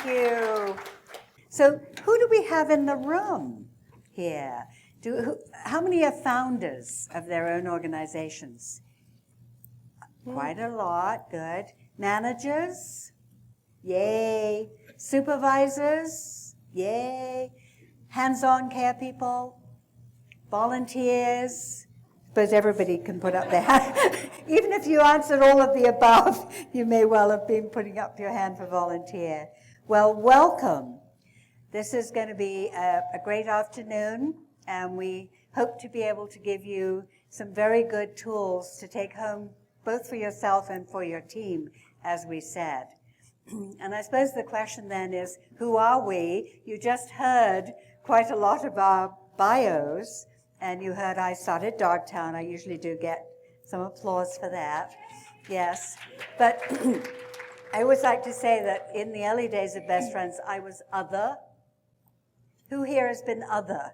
you. So who do we have in the room here? How many are founders of their own organizations? Quite a lot, good. Managers? Yay. Supervisors? Yay. Hands-on care people? Volunteers? I suppose everybody can put up their hand. Even if you answered all of the above, you may well have been putting up your hand for volunteer. Well, welcome. This is going to be a great afternoon, and we hope to be able to give you some very good tools to take home, both for yourself and for your team, as we said. And I suppose the question then is, who are we? You just heard quite a lot of our bios, and you heard I started Dogtown. I usually do get some applause for that. Yes. But I always like to say that in the early days of Best Friends, I was other. Who here has been other?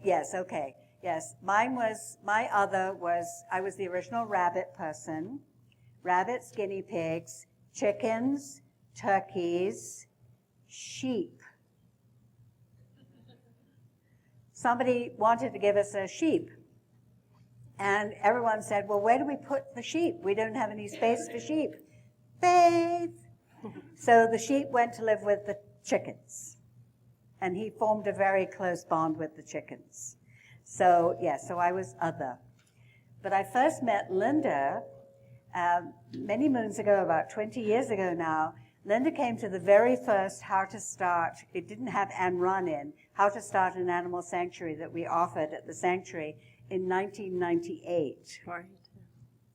Yes, okay. Yes, my other was, I was the original rabbit person. Rabbits, guinea pigs, chickens, turkeys, sheep. Somebody wanted to give us a sheep. And everyone said, well, where do we put the sheep? We don't have any space for sheep. Faith. So the sheep went to live with the chickens. And he formed a very close bond with the chickens. So, so I was other. But I first met Linda many moons ago, about 20 years ago now. Linda came to the very first How to Start, it didn't have and run in, How to Start an Animal Sanctuary that we offered at the sanctuary in 1998. Right.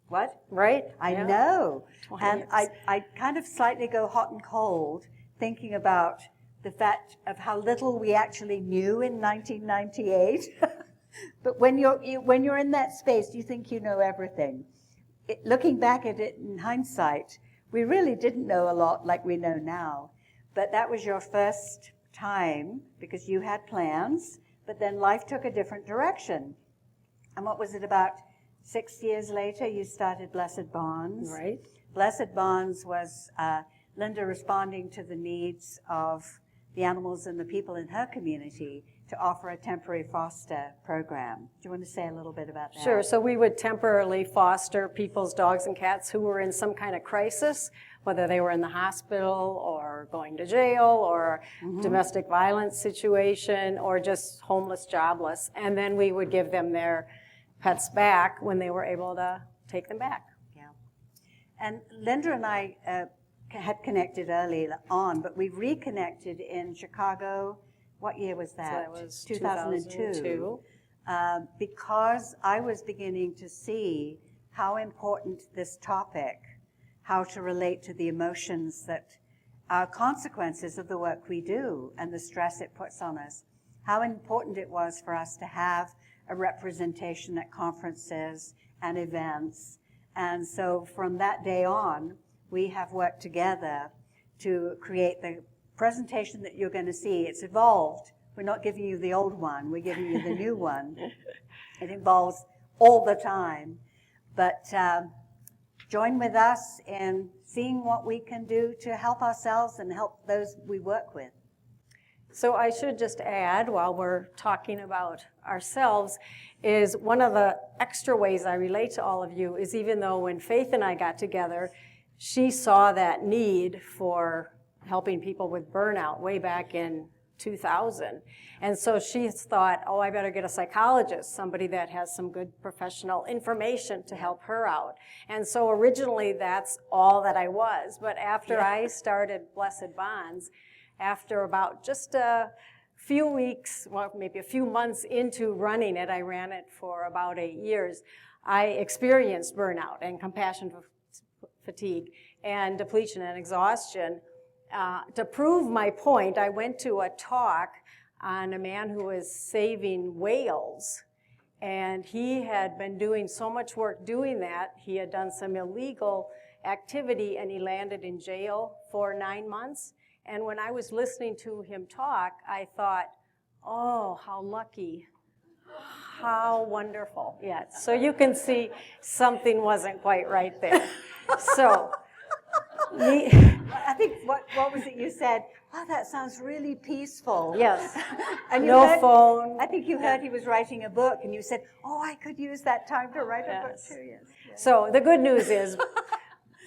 What? Right. I know. And I kind of slightly go hot and cold thinking about the fact of how little we actually knew in 1998. But when you're in that space, you think you know everything. Looking back at it in hindsight, we really didn't know a lot like we know now. But that was your first time because you had plans, but then life took a different direction. And what was it, about 6 years later, you started Blessed Bonds? Right. Blessed Bonds was Linda responding to the needs of the animals and the people in her community to offer a temporary foster program. Do you want to say a little bit about that? Sure. So we would temporarily foster people's dogs and cats who were in some kind of crisis, whether they were in the hospital or going to jail or domestic violence situation or just homeless, jobless. And then we would give them their pets back when they were able to take them back. Yeah. And Linda and I had connected early on, but we reconnected in Chicago. What year was that? So that was 2002. Because I was beginning to see how important this topic, how to relate to the emotions that are consequences of the work we do and the stress it puts on us, how important it was for us to have a representation at conferences and events. And so from that day on, we have worked together to create the presentation that you're going to see. It's evolved. We're not giving you the old one. We're giving you the new one. It evolves all the time. But join with us in seeing what we can do to help ourselves and help those we work with. So I should just add, while we're talking about ourselves, is one of the extra ways I relate to all of you is even though when Faith and I got together, she saw that need for helping people with burnout way back in 2000. And so she thought, oh, I better get a psychologist, somebody that has some good professional information to help her out. And so originally that's all that I was. But after I started Blessed Bonds, after about just a few weeks, well, maybe a few months into running it, I ran it for about 8 years, I experienced burnout and compassion fatigue and depletion and exhaustion. To prove my point, I went to a talk on a man who was saving whales, and he had been doing so much work doing that. He had done some illegal activity, and he landed in jail for 9 months. And when I was listening to him talk, I thought, oh, how lucky, how wonderful. Yeah, so you can see something wasn't quite right there. So I think, what was it you said? Oh, that sounds really peaceful. Yes. And No phone. I think you heard he was writing a book, and you said, oh, I could use that time to write a book Yes. too. Yes. So the good news is,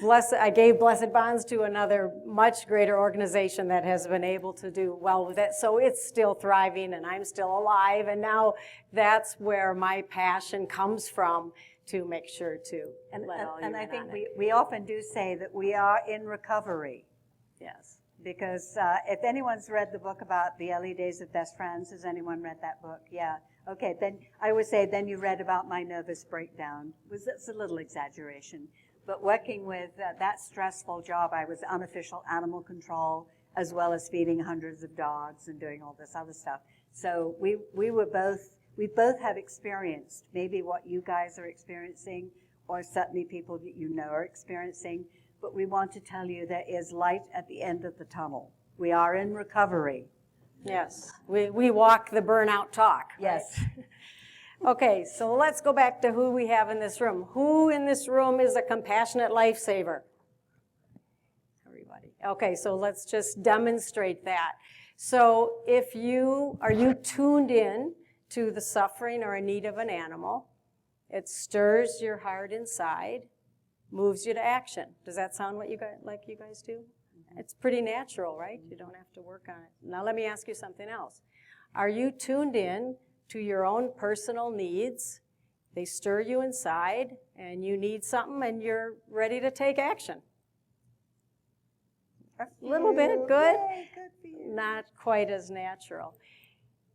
I gave Blessed Bonds to another much greater organization that has been able to do well with it. So it's still thriving, and I'm still alive. And now that's where my passion comes from, to make sure to let all you in And I think on it. we often do say that we are in recovery. Yes. Because if anyone's read the book about the early days of best friends, has anyone read that book? Yeah. Okay, then I would say then you read about my nervous breakdown. That's a little exaggeration. But working with that stressful job, I was unofficial animal control, as well as feeding hundreds of dogs and doing all this other stuff. So we both have experienced maybe what you guys are experiencing, or certainly people that you know are experiencing. But we want to tell you there is light at the end of the tunnel. We are in recovery. Yes, we walk the burnout talk. Yes. Right? Okay, so let's go back to who we have in this room. Who in this room is a compassionate lifesaver? Everybody. Okay, so let's just demonstrate that. So are you tuned in to the suffering or a need of an animal? It stirs your heart inside, moves you to action. Does that sound what you guys do? It's pretty natural, right? You don't have to work on it. Now let me ask you something else. Are you tuned in to your own personal needs? They stir you inside, and you need something, and you're ready to take action. A little bit, good. Yay, good for you. Not quite as natural.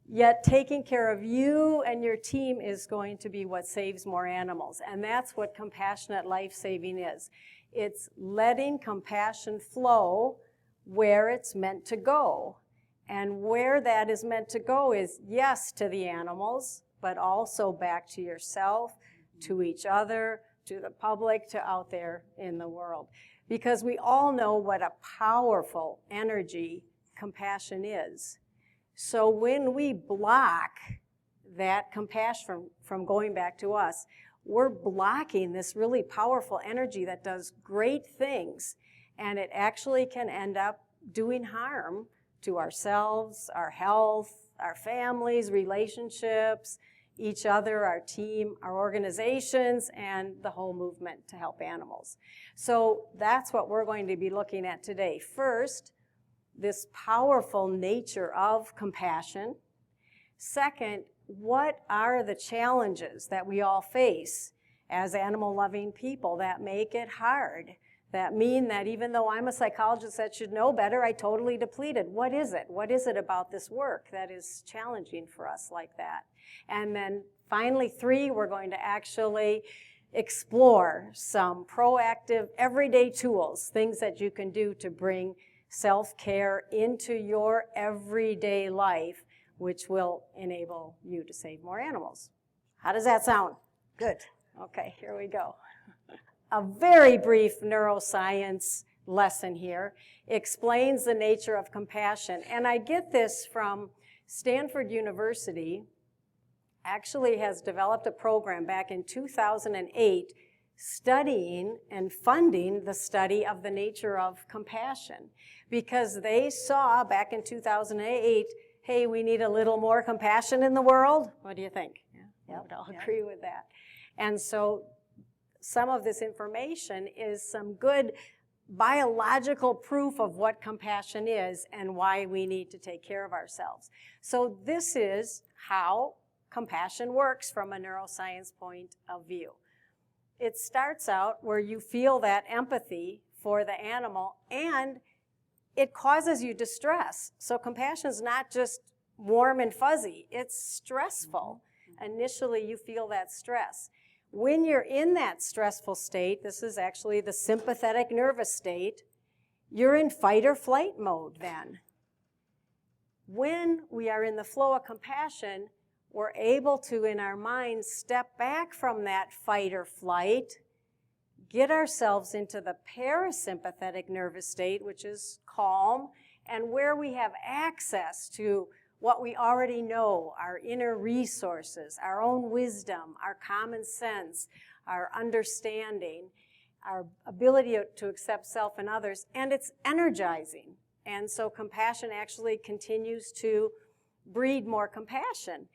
Yet taking care of you and your team is going to be what saves more animals. And that's what compassionate life-saving is. It's letting compassion flow where it's meant to go. And where that is meant to go is, yes, to the animals, but also back to yourself, to each other, to the public, to out there in the world. Because we all know what a powerful energy compassion is. So when we block that compassion from going back to us, we're blocking this really powerful energy that does great things, and it actually can end up doing harm to ourselves, our health, our families, relationships, each other, our team, our organizations, and the whole movement to help animals. So that's what we're going to be looking at today. First, this powerful nature of compassion. Second, what are the challenges that we all face as animal-loving people that make it hard, that mean that even though I'm a psychologist that should know better, I totally depleted? What is it? What is it about this work that is challenging for us like that? And then finally, 3, we're going to actually explore some proactive, everyday tools, things that you can do to bring self-care into your everyday life, which will enable you to save more animals. How does that sound? Good. Okay, here we go. A very brief neuroscience lesson here explains the nature of compassion. And I get this from Stanford University. Actually has developed a program back in 2008 studying and funding the study of the nature of compassion, because they saw back in 2008, hey, we need a little more compassion in the world. What do you think? Yeah, I would all agree with that. And so some of this information is some good biological proof of what compassion is and why we need to take care of ourselves. So this is how compassion works from a neuroscience point of view. It starts out where you feel that empathy for the animal, and it causes you distress. So compassion is not just warm and fuzzy, it's stressful. Initially, you feel that stress. When you're in that stressful state, this is actually the sympathetic nervous state, you're in fight or flight mode then. When we are in the flow of compassion, we're able to, in our minds, step back from that fight or flight, get ourselves into the parasympathetic nervous state, which is calm, and where we have access to what we already know, our inner resources, our own wisdom, our common sense, our understanding. our ability to accept self and others, and it's energizing. And so compassion actually continues to breed more compassion.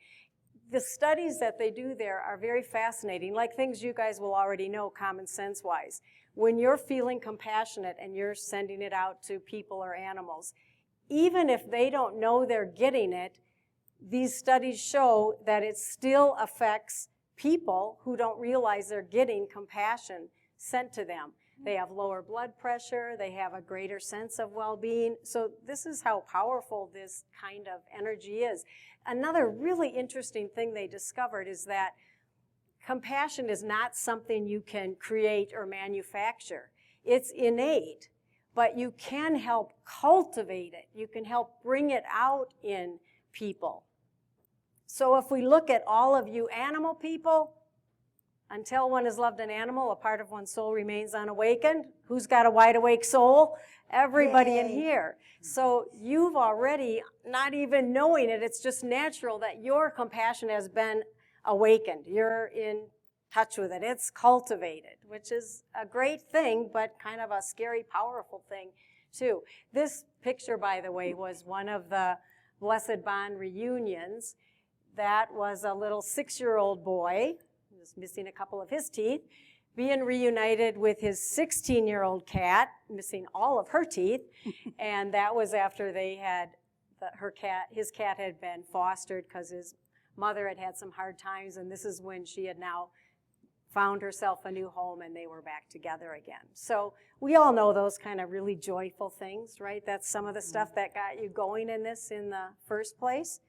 The studies that they do there are very fascinating, like things you guys will already know common sense-wise. When you're feeling compassionate and you're sending it out to people or animals, even if they don't know they're getting it, these studies show that it still affects people who don't realize they're getting compassion sent to them. They have lower blood pressure, they have a greater sense of well-being. So this is how powerful this kind of energy is. Another really interesting thing they discovered is that compassion is not something you can create or manufacture. It's innate, but you can help cultivate it. You can help bring it out in people. So if we look at all of you animal people, until one has loved an animal, a part of one's soul remains unawakened. Who's got a wide awake soul? Everybody in here. So you've already, not even knowing it, it's just natural that your compassion has been awakened. You're in touch with it. It's cultivated, which is a great thing, but kind of a scary, powerful thing, too. This picture, by the way, was one of the Blessed Bond reunions. That was a little 6-year-old boy, who was missing a couple of his teeth, being reunited with his 16-year-old cat, missing all of her teeth, and that was after they had, his cat had been fostered because his mother had had some hard times, and this is when she had now found herself a new home and they were back together again. So we all know those kind of really joyful things, right? That's some of the stuff that got you going in this in the first place.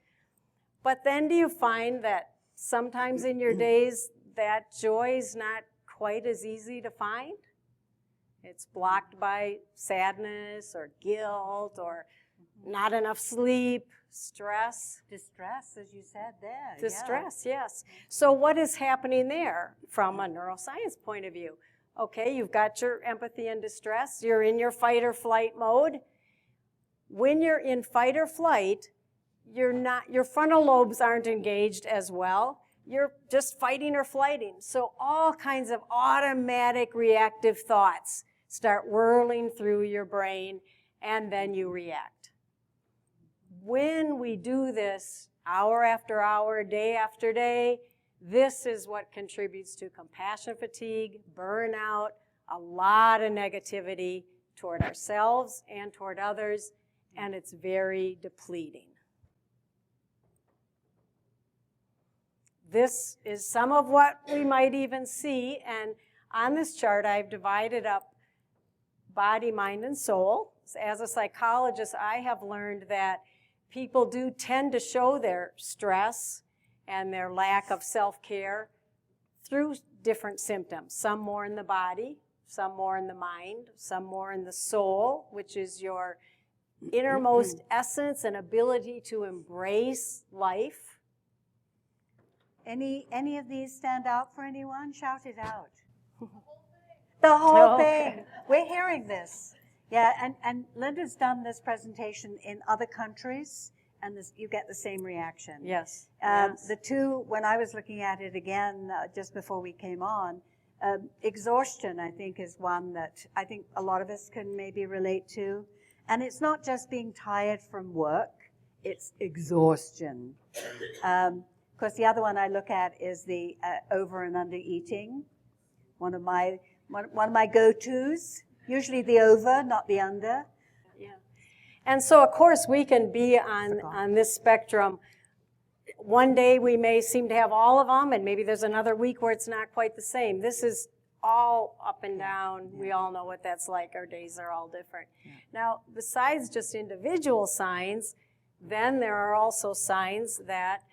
But then do you find that sometimes in your days that joy is not quite as easy to find? It's blocked by sadness or guilt or not enough sleep, stress. Distress, as you said there. Distress, yes. So what is happening there from a neuroscience point of view? Okay, you've got your empathy and distress. You're in your fight or flight mode. When you're in fight or flight, your frontal lobes aren't engaged as well. You're just fighting or flighting. So all kinds of automatic reactive thoughts start whirling through your brain, and then you react. When we do this hour after hour, day after day, this is what contributes to compassion fatigue, burnout, a lot of negativity toward ourselves and toward others, and it's very depleting. This is some of what we might even see, and on this chart I've divided up body, mind, and soul. As a psychologist, I have learned that people do tend to show their stress and their lack of self-care through different symptoms. Some more in the body, some more in the mind, some more in the soul, which is your innermost essence and ability to embrace life. Any of these stand out for anyone? Shout it out. The whole thing. We're hearing this. Yeah, and Linda's done this presentation in other countries, and you get the same reaction. Yes. The two, when I was looking at it again just before we came on, exhaustion, I think, is one that I think a lot of us can maybe relate to. And it's not just being tired from work, it's exhaustion. Of course, the other one I look at is the over and under eating. One of my go-tos. Usually the over, not the under. Yeah. And so, of course, we can be on this spectrum. One day we may seem to have all of them, and maybe there's another week where it's not quite the same. This is all up and down. Yeah. We all know what that's like. Our days are all different. Yeah. Now, besides just individual signs, then there are also signs that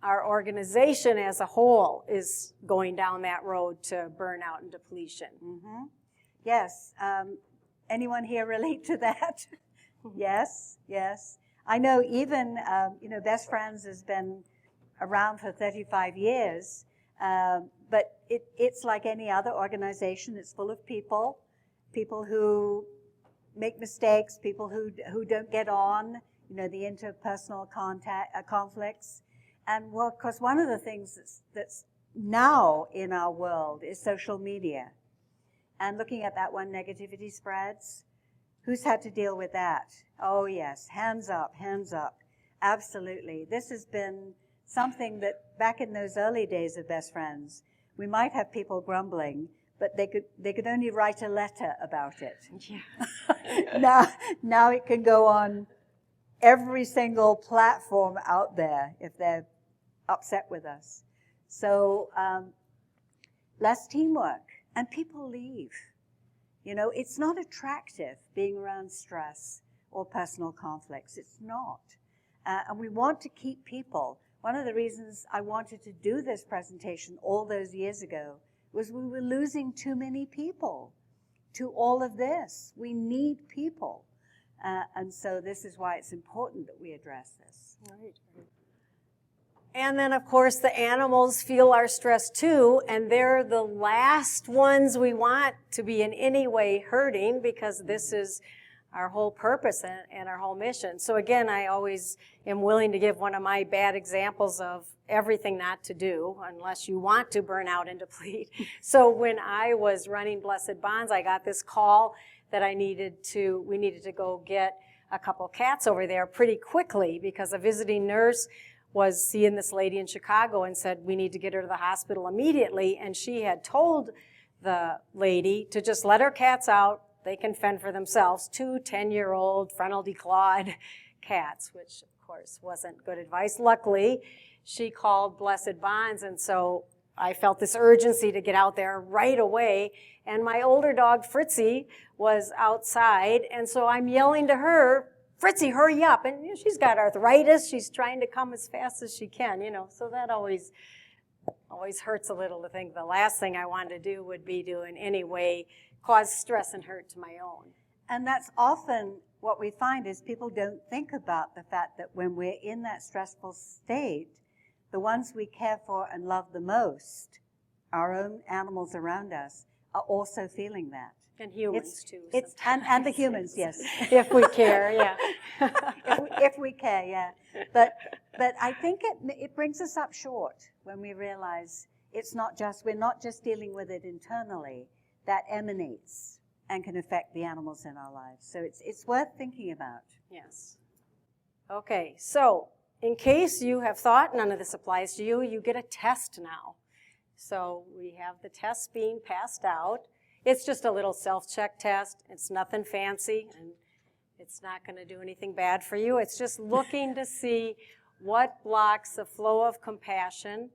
our organization as a whole is going down that road to burnout and depletion. Mm-hmm. Yes. Anyone here relate to that? Yes, yes. I know even, Best Friends has been around for 35 years, but it's like any other organization. It's full of people who make mistakes, people who don't get on, the interpersonal conflicts. And well, of course, one of the things that's now in our world is social media. and looking at that one, negativity spreads. Who's had to deal with that? Oh, yes. Hands up, hands up. Absolutely. This has been something that back in those early days of Best Friends, we might have people grumbling, but they could only write a letter about it. Yeah. Now it can go on every single platform out there if they're upset with us. So less teamwork, and people leave. You know, it's not attractive being around stress or personal conflicts. It's not. And we want to keep people. One of the reasons I wanted to do this presentation all those years ago was we were losing too many people to all of this. We need people. And so this is why it's important that we address this. Right. And then, of course, the animals feel our stress too, and they're the last ones we want to be in any way hurting, because this is our whole purpose and our whole mission. So again, I always am willing to give one of my bad examples of everything not to do unless you want to burn out and deplete. So when I was running Blessed Bonds, I got this call that we needed to go get a couple cats over there pretty quickly, because a visiting nurse was seeing this lady in Chicago and said, we need to get her to the hospital immediately. And she had told the lady to just let her cats out. They can fend for themselves. 2 10-year-old frontal declawed cats, which of course wasn't good advice. Luckily, she called Blessed Bonds, and so I felt this urgency to get out there right away. And my older dog, Fritzy, was outside, and so I'm yelling to her, Fritzy, hurry up. And you know, she's got arthritis. She's trying to come as fast as she can, you know. So that always hurts a little to think the last thing I wanted to do would be to in any way cause stress and hurt to my own. And that's often what we find is people don't think about the fact that when we're in that stressful state, the ones we care for and love the most, our own animals around us, are also feeling that. And humans too. And the humans, yes. If we care, yeah. if we care, yeah. But I think it brings us up short when we realize we're not just dealing with it internally. That emanates and can affect the animals in our lives. So it's worth thinking about. Yes. Okay, so in case you have thought none of this applies to you, you get a test now. So we have the test being passed out. It's just a little self-check test. It's nothing fancy, and it's not going to do anything bad for you. It's just looking to see what blocks the flow of compassion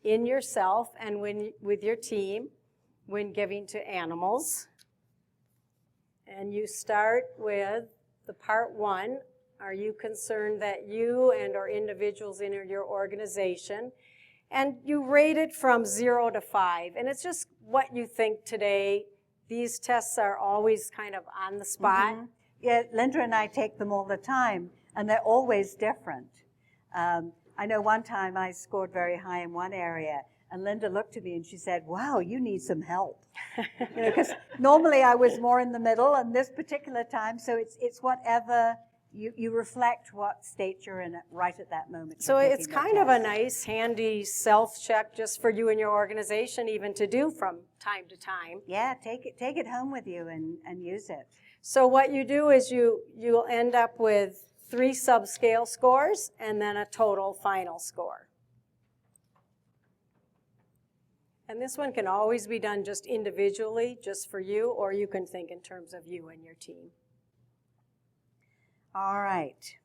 in yourself and with your team when giving to animals. And you start with the part 1. Are you concerned that you and or individuals in your organization, and you rate it from 0 to 5. And it's just what you think today. These tests are always kind of on the spot. Mm-hmm. Yeah, Linda and I take them all the time, and they're always different. I know one time I scored very high in one area, and Linda looked at me and she said, wow, you need some help. You know, because normally I was more in the middle, and this particular time, so it's whatever you reflect what state you're in right at that moment. So it's kind of a nice, handy self-check just for you and your organization even to do from time to time. Yeah, take it home with you and use it. So what you do is you'll end up with 3 subscale scores and then a total final score. And this one can always be done just individually, just for you, or you can think in terms of you and your team. All right.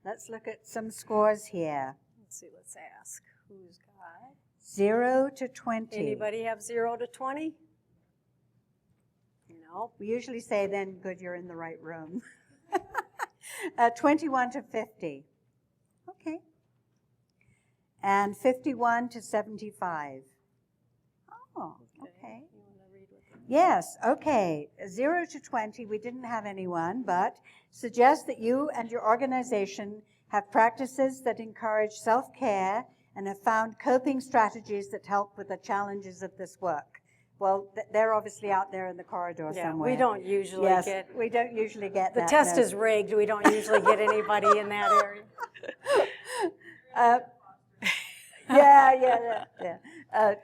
Let's look at some scores here. Let's ask. Who's got? 0 to 20. Anybody have 0 to 20? No. We usually say then, good, you're in the right room. 21 to 50. Okay. And 51 to 75. Oh, okay. You want to read with them? Yes, okay. 0 to 20, we didn't have anyone, but suggest that you and your organization have practices that encourage self-care and have found coping strategies that help with the challenges of this work. Well, they're obviously out there in the corridor somewhere. We don't usually we don't usually get the that. test no. is rigged. We don't usually get anybody in that area. Yeah.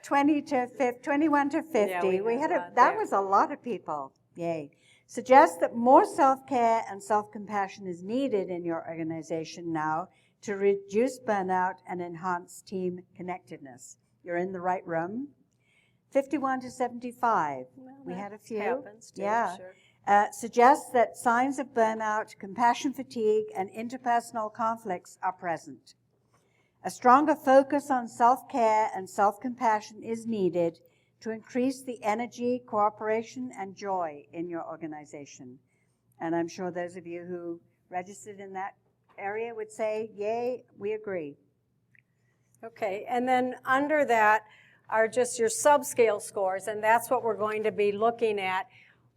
21 to 50. Yeah, we had a lot that there. was a lot of people. Yay. Suggests that more self-care and self-compassion is needed in your organization now to reduce burnout and enhance team connectedness. You're in the right room. 51 to 75. Well, We that had a few. happens too, Yeah. sure. Suggests that signs of burnout, compassion fatigue, and interpersonal conflicts are present. A stronger focus on self-care and self-compassion is needed to increase the energy, cooperation, and joy in your organization. And I'm sure those of you who registered in that area would say, yay, we agree. Okay, and then under that are just your subscale scores, and that's what we're going to be looking at.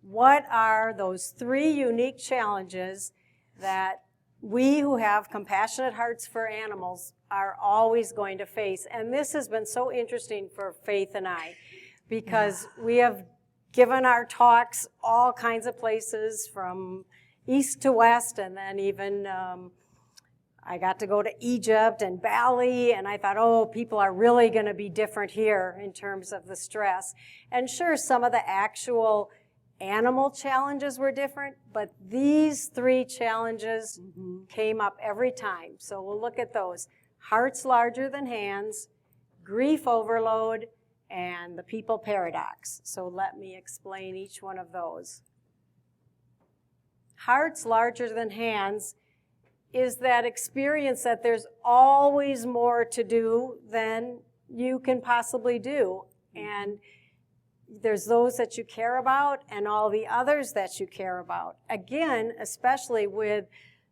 What are those 3 unique challenges that we who have compassionate hearts for animals are always going to face? And this has been so interesting for Faith and I, because we have given our talks all kinds of places from east to west, and then even I got to go to Egypt and Bali, and I thought, oh, people are really going to be different here in terms of the stress. And sure, some of the actual animal challenges were different, but these 3 challenges came up every time. So we'll look at those. Hearts larger than hands, grief overload, and the people paradox. So let me explain each one of those. Hearts larger than hands is that experience that there's always more to do than you can possibly do. And there's those that you care about and all the others that you care about. Again, especially with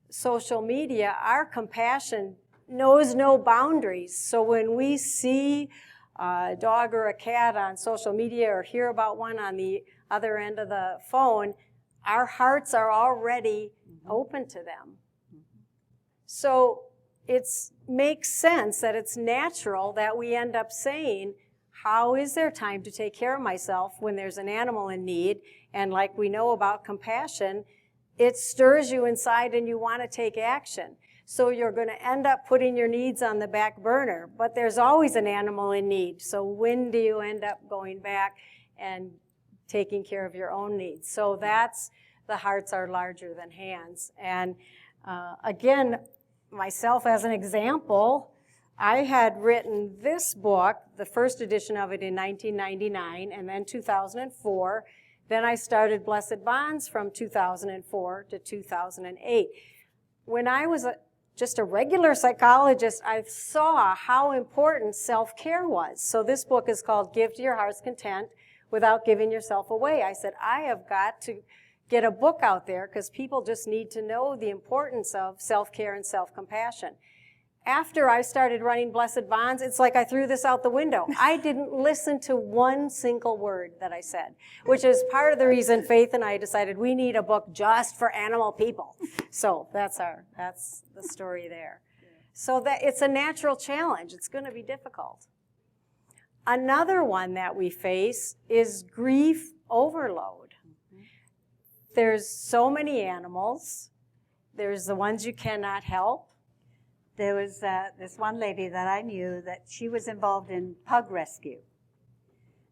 social media, our compassion knows no boundaries. So when we see a dog or a cat on social media or hear about one on the other end of the phone, our hearts are already open to them. So it makes sense that it's natural that we end up saying, how is there time to take care of myself when there's an animal in need? And like we know about compassion, it stirs you inside and you want to take action. So you're going to end up putting your needs on the back burner, but there's always an animal in need. So when do you end up going back and taking care of your own needs? So that's the hearts are larger than hands. And again, myself as an example, I had written this book, the first edition of it in 1999, and then 2004. Then I started Blessed Bonds from 2004 to 2008. When I was just a regular psychologist, I saw how important self-care was. So this book is called Give to Your Heart's Content Without Giving Yourself Away. I said, I have got to get a book out there because people just need to know the importance of self-care and self-compassion. After I started running Blessed Bonds, it's like I threw this out the window. I didn't listen to one single word that I said, which is part of the reason Faith and I decided we need a book just for animal people. So that's the story there. So that it's a natural challenge. It's going to be difficult. Another one that we face is grief overload. There's so many animals. There's the ones you cannot help. There was this one lady that I knew that she was involved in pug rescue.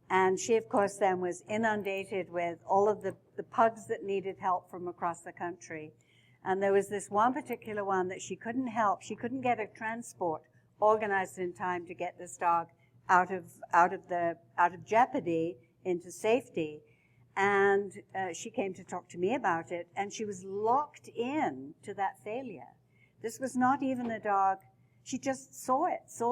And she, of course, then was inundated with all of the pugs that needed help from across the country. And there was this one particular one that she couldn't help. She couldn't get a transport organized in time to get this dog out of jeopardy into safety. And she came to talk to me about it, and she was locked in to that failure. This was not even a dog. She just saw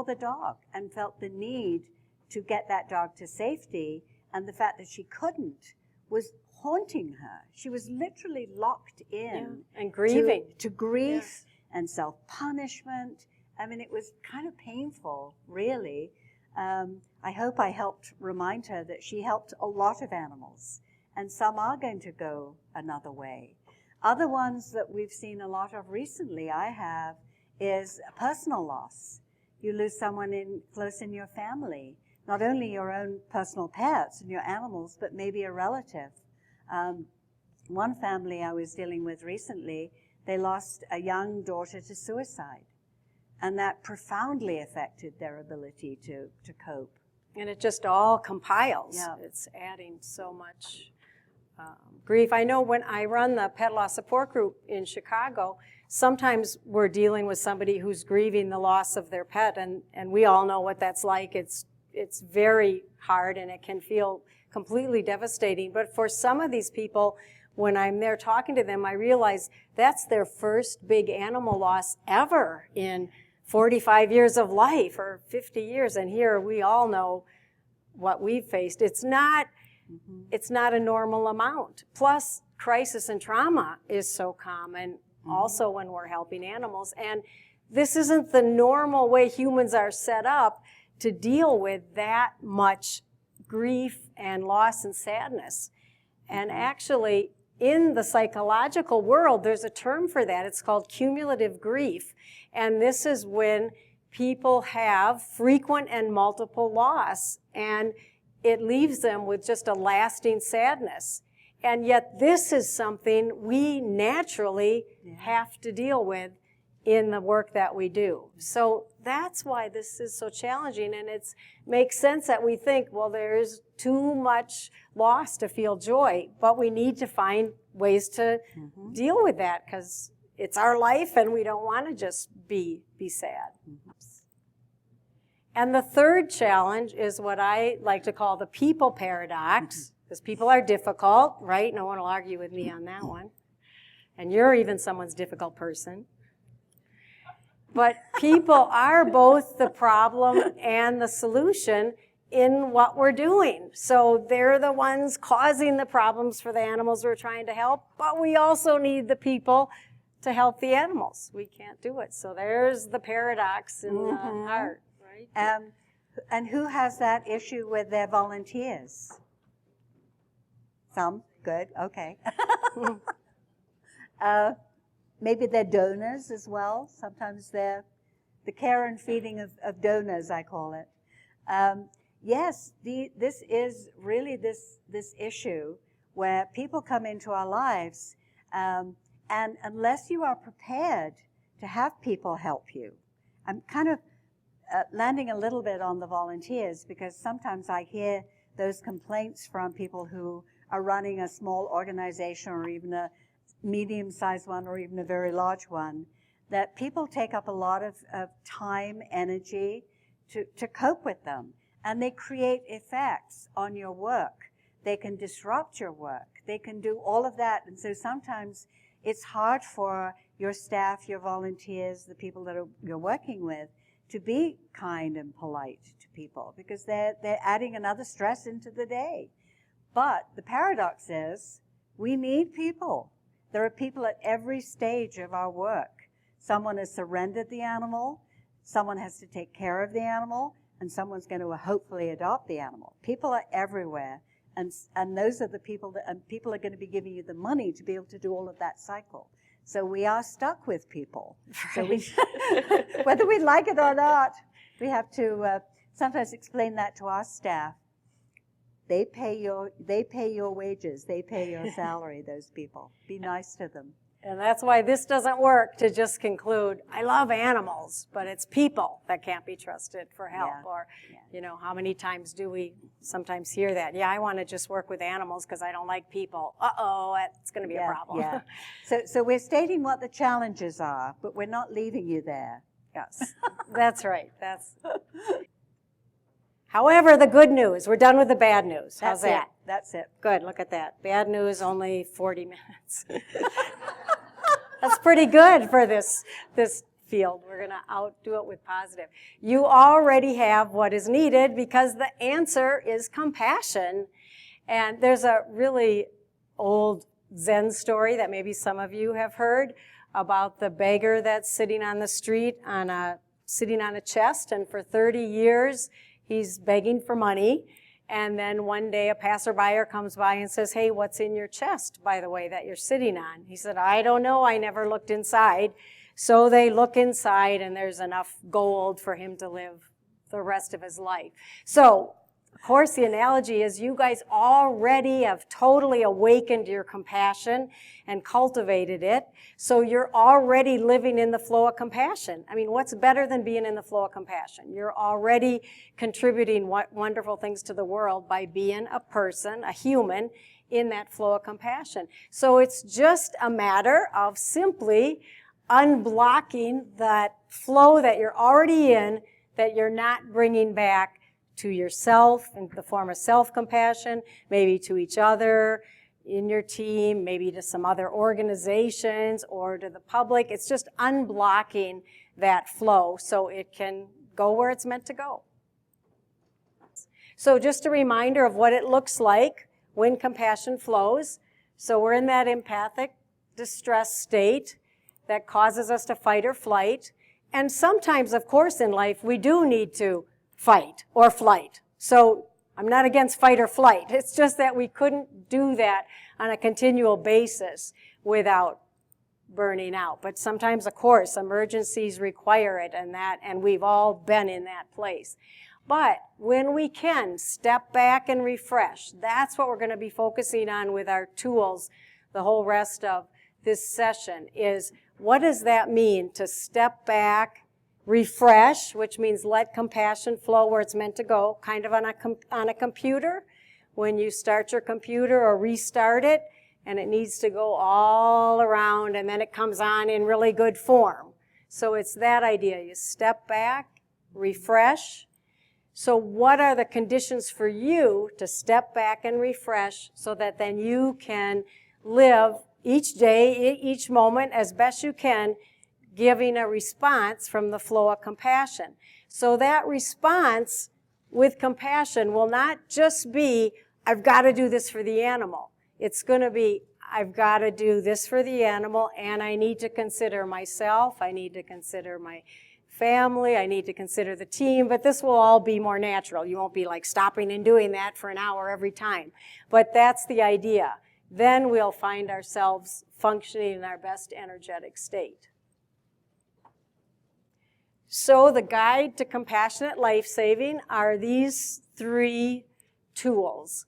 the dog, and felt the need to get that dog to safety. And the fact that she couldn't was haunting her. She was literally locked in. Yeah. And grieving. To grief and self-punishment. I mean, it was kind of painful, really. I hope I helped remind her that she helped a lot of animals, and some are going to go another way. Other ones that we've seen a lot of recently, I have, is personal loss. You lose someone close in your family, not only your own personal pets and your animals, but maybe a relative. One family I was dealing with recently, they lost a young daughter to suicide, and that profoundly affected their ability to cope. And it just all compiles. Yeah. It's adding so much grief. I know when I run the pet loss support group in Chicago, sometimes we're dealing with somebody who's grieving the loss of their pet, and we all know what that's like. It's very hard, and it can feel completely devastating. But for some of these people, when I'm there talking to them, I realize that's their first big animal loss ever in 45 years of life or 50 years. And here we all know what we've faced. It's not a normal amount. Plus, crisis and trauma is so common also when we're helping animals. And this isn't the normal way humans are set up to deal with that much grief and loss and sadness. And actually, in the psychological world, there's a term for that. It's called cumulative grief. And this is when people have frequent and multiple loss, and it leaves them with just a lasting sadness. And yet this is something we naturally have to deal with in the work that we do. So that's why this is so challenging, and it makes sense that we think, well, there's too much loss to feel joy, but we need to find ways to deal with that, because it's our life and we don't want to just be sad. And the third challenge is what I like to call the people paradox, because people are difficult, right? No one will argue with me on that one. And you're even someone's difficult person. But people are both the problem and the solution in what we're doing. So they're the ones causing the problems for the animals we're trying to help, but we also need the people to help the animals. We can't do it. So there's the paradox in the heart, right? And who has that issue with their volunteers? Some? Good, okay. Maybe they're donors as well. Sometimes they're the care and feeding of donors, I call it. Yes, this is really this issue where people come into our lives, and unless you are prepared to have people help you, I'm kind of landing a little bit on the volunteers, because sometimes I hear those complaints from people who are running a small organization or even a medium-sized one or even a very large one, that people take up a lot of time, energy to cope with them. And they create effects on your work. They can disrupt your work. They can do all of that. And so sometimes it's hard for your staff, your volunteers, the people that you're working with, to be kind and polite to people, because they're adding another stress into the day. But the paradox is we need people. There are people at every stage of our work. Someone has surrendered the animal, someone has to take care of the animal, and someone's going to hopefully adopt the animal. People are everywhere, and those are the people and people are going to be giving you the money to be able to do all of that cycle. So we are stuck with people. Right. So whether we like it or not, we have to sometimes explain that to our staff. They pay your wages. They pay your salary, those people. Be nice to them. And that's why this doesn't work to just conclude, I love animals, but it's people that can't be trusted for help. Yeah. Or, you know, how many times do we sometimes hear that? Yeah, I want to just work with animals because I don't like people. Uh-oh, that's going to be a problem. Yeah. So we're stating what the challenges are, but we're not leaving you there. Yes, that's right. However, the good news, we're done with the bad news. How's that? That's it. Good, look at that. Bad news, only 40 minutes. That's pretty good for this field. We're going to outdo it with positive. You already have what is needed because the answer is compassion. And there's a really old Zen story that maybe some of you have heard about the beggar that's sitting on the street sitting on a chest, and for 30 years he's begging for money. And then one day a passerby comes by and says, hey, what's in your chest, by the way, that you're sitting on? He said, I don't know, I never looked inside. So they look inside, and there's enough gold for him to live the rest of his life. So Of course, the analogy is you guys already have totally awakened your compassion and cultivated it, so you're already living in the flow of compassion. I mean, what's better than being in the flow of compassion? You're already contributing wonderful things to the world by being a person, a human, in that flow of compassion. So it's just a matter of simply unblocking that flow that you're already in, that you're not bringing back to yourself in the form of self-compassion, maybe to each other, in your team, maybe to some other organizations or to the public. It's just unblocking that flow so it can go where it's meant to go. So just a reminder of what it looks like when compassion flows. So we're in that empathic distress state that causes us to fight or flight. And sometimes, of course, in life, we do need to fight or flight. So I'm not against fight or flight. It's just that we couldn't do that on a continual basis without burning out. But sometimes, of course, emergencies require it, and we've all been in that place. But when we can step back and refresh, that's what we're going to be focusing on with our tools the whole rest of this session, is what does that mean to step back, refresh, which means let compassion flow where it's meant to go, kind of on a computer. When you start your computer or restart it, and it needs to go all around, and then it comes on in really good form. So it's that idea. You step back, refresh. So what are the conditions for you to step back and refresh so that then you can live each day, each moment, as best you can, giving a response from the flow of compassion. So that response with compassion will not just be, I've got to do this for the animal. It's going to be, I've got to do this for the animal, and I need to consider myself, I need to consider my family, I need to consider the team, but this will all be more natural. You won't be like stopping and doing that for an hour every time. But that's the idea. Then we'll find ourselves functioning in our best energetic state. So the guide to compassionate life-saving are these 3 tools.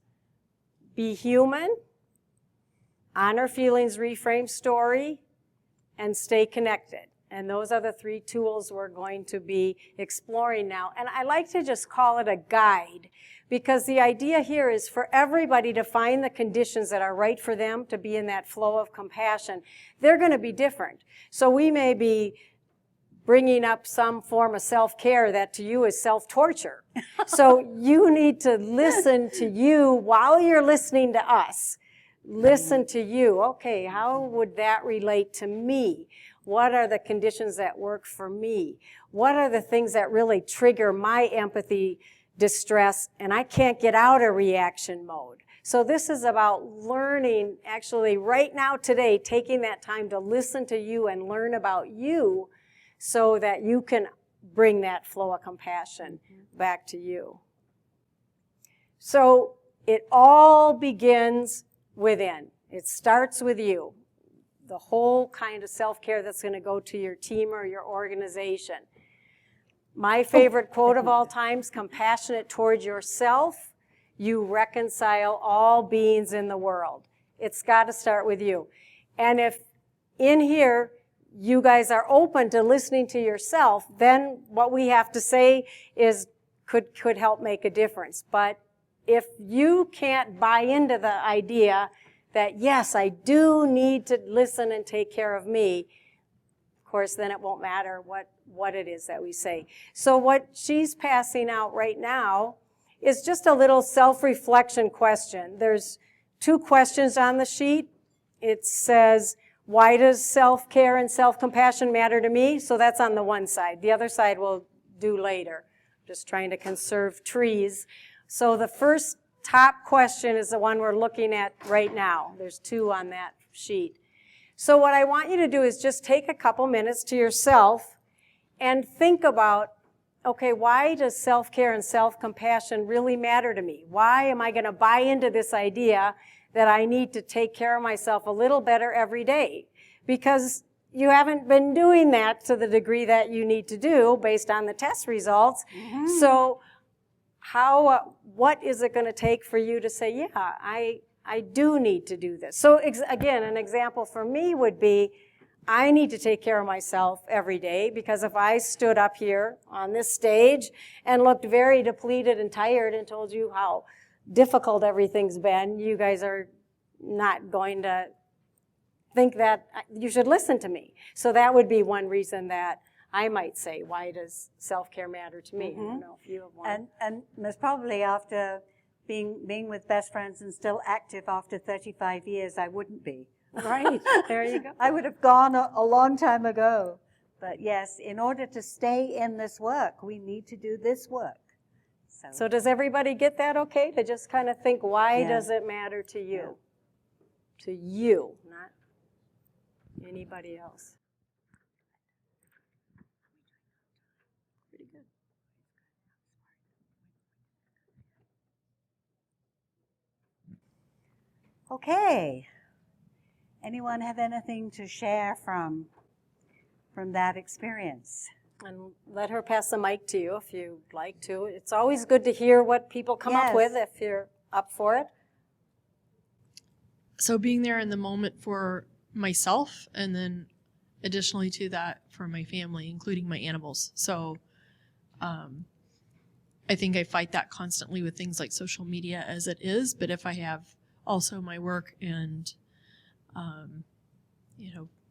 Be human, honor feelings, reframe story, and stay connected. And those are the 3 tools we're going to be exploring now. And I like to just call it a guide, because the idea here is for everybody to find the conditions that are right for them to be in that flow of compassion. They're going to be different. So we may be bringing up some form of self-care that to you is self-torture. So you need to listen to you while you're listening to us. Listen to you. Okay, how would that relate to me? What are the conditions that work for me? What are the things that really trigger my empathy, distress, and I can't get out of reaction mode? So this is about learning, actually right now today, taking that time to listen to you and learn about you so that you can bring that flow of compassion back to you. So it all begins within. It starts with you. The whole kind of self-care that's going to go to your team or your organization. My favorite quote of all times, compassionate towards yourself, you reconcile all beings in the world. It's got to start with you. And if in here you guys are open to listening to yourself, then what we have to say is could help make a difference. But if you can't buy into the idea that, yes, I do need to listen and take care of me, of course, then it won't matter what it is that we say. So what she's passing out right now is just a little self-reflection question. There's 2 questions on the sheet. It says, why does self-care and self-compassion matter to me? So that's on the one side. The other side we'll do later. Just trying to conserve trees. So the first top question is the one we're looking at right now. There's 2 on that sheet. So what I want you to do is just take a couple minutes to yourself and think about, okay, why does self-care and self-compassion really matter to me? Why am I going to buy into this idea that I need to take care of myself a little better every day? Because you haven't been doing that to the degree that you need to do based on the test results. So what is it going to take for you to say, yeah, I do need to do this? So again, an example for me would be, I need to take care of myself every day, because if I stood up here on this stage and looked very depleted and tired and told you how difficult everything's been, you guys are not going to think that you should listen to me. So that would be one reason that I might say, why does self-care matter to me? I don't know if you have one. And most probably after being with best friends and still active after 35 years, I wouldn't be. Right, there you go. I would have gone a long time ago. But yes, in order to stay in this work, we need to do this work. So does everybody get that okay? To just kind of think, why does it matter to you? Yeah. To you, not anybody else. Pretty good. Okay. Anyone have anything to share from that experience? And let her pass the mic to you if you'd like to. It's always good to hear what people come up with if you're up for it. So being there in the moment for myself, and then additionally to that for my family, including my animals. So I think I fight that constantly with things like social media as it is, but if I have also my work and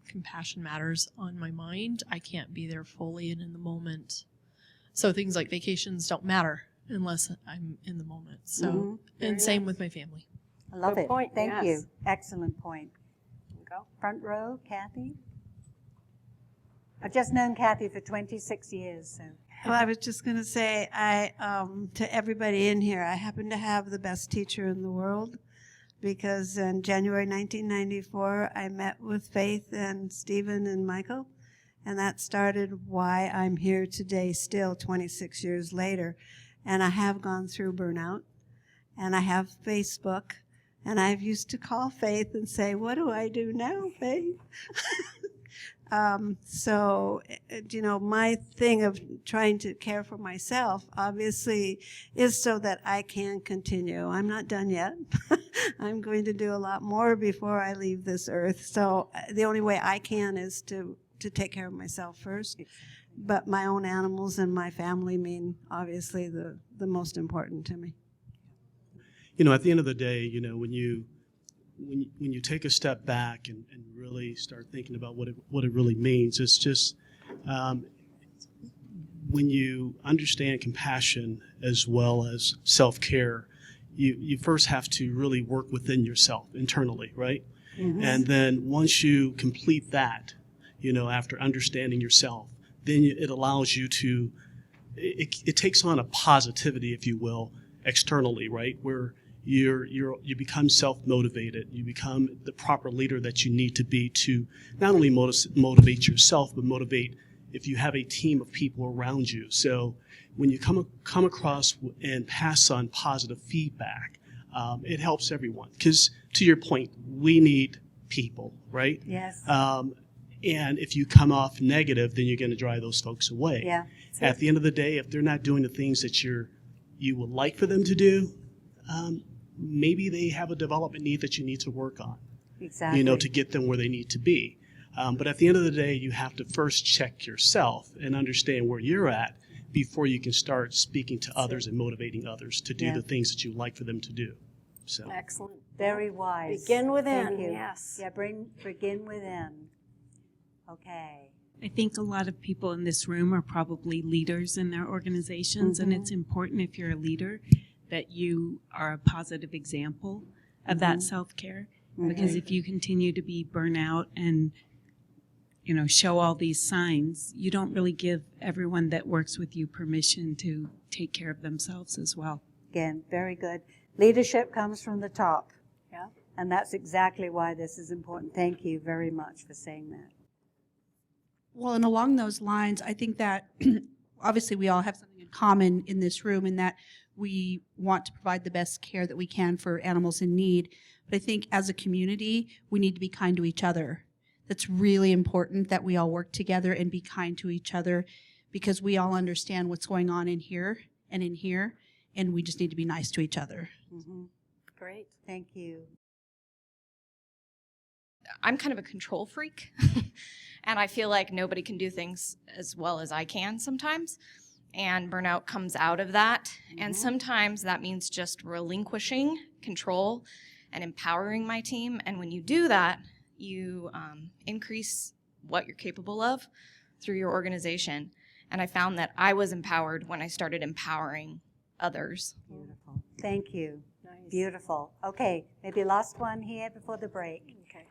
compassion matters on my mind, I can't be there fully and in the moment. So things like vacations don't matter unless I'm in the moment. So, and same with my family. I love Good it. point. Thank you. Excellent point. Go. Front row, Kathy. I've just known Kathy for 26 years. So. Well, I was just going to say, to everybody in here, I happen to have the best teacher in the world, because in January 1994, I met with Faith and Stephen and Michael, and that started why I'm here today still 26 years later. And I have gone through burnout, and I have Facebook, and I've used to call Faith and say, what do I do now, Faith? My thing of trying to care for myself, obviously, is so that I can continue. I'm not done yet. I'm going to do a lot more before I leave this earth. So the only way I can is to take care of myself first. But my own animals and my family mean, obviously, the most important to me. At the end of the day, when you take a step back and really start thinking about what it really means, it's just when you understand compassion as well as self-care, you first have to really work within yourself internally, right? Mm-hmm. And then once you complete that, after understanding yourself, then it allows you to, it takes on a positivity, if you will, externally, right? Where you become self-motivated. You become the proper leader that you need to be to not only motivate yourself, but motivate if you have a team of people around you. So when you come across and pass on positive feedback, it helps everyone. Because to your point, we need people, right? Yes. And if you come off negative, then you're going to drive those folks away. Yeah. At the end of the day, if they're not doing the things that you would like for them to do, maybe they have a development need that you need to work on. Exactly. To get them where they need to be. But at the end of the day, you have to first check yourself and understand where you're at before you can start speaking to others and motivating others to do the things that you would like for them to do. So. Excellent. Very wise. Begin within. Thank you. Yes. Yeah, begin within. Okay. I think a lot of people in this room are probably leaders in their organizations, and it's important if you're a leader that you are a positive example of that self-care. Because if you continue to be burnout and show all these signs, you don't really give everyone that works with you permission to take care of themselves as well. Again, very good. Leadership comes from the top. Yeah. And that's exactly why this is important. Thank you very much for saying that. Well, and along those lines, I think that obviously we all have something in common in this room in that we want to provide the best care that we can for animals in need. But I think as a community, we need to be kind to each other. That's really important that we all work together and be kind to each other, because we all understand what's going on in here and in here. and we just need to be nice to each other. Great. Thank you. I'm kind of a control freak, and I feel like nobody can do things as well as I can sometimes, and burnout comes out of that. And sometimes that means just relinquishing control and empowering my team, and when you do that, you increase what you're capable of through your organization. And I found that I was empowered when I started empowering others. Beautiful. Thank you. Nice. Beautiful. Okay, maybe last one here before the break. Okay.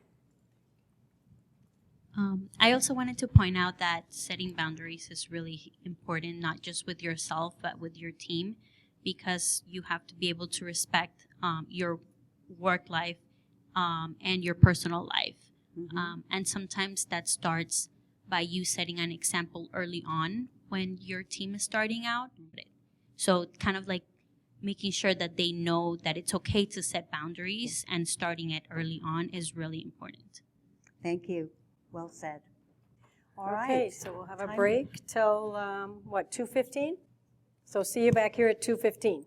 I also wanted to point out that setting boundaries is really important, not just with yourself, but with your team, because you have to be able to respect your work life and your personal life. And sometimes that starts by you setting an example early on when your team is starting out. So kind of like making sure that they know that it's okay to set boundaries, and starting it early on is really important. Thank you. Well said. All Okay, right. so we'll have a Time- break till, 2:15? So see you back here at 2:15.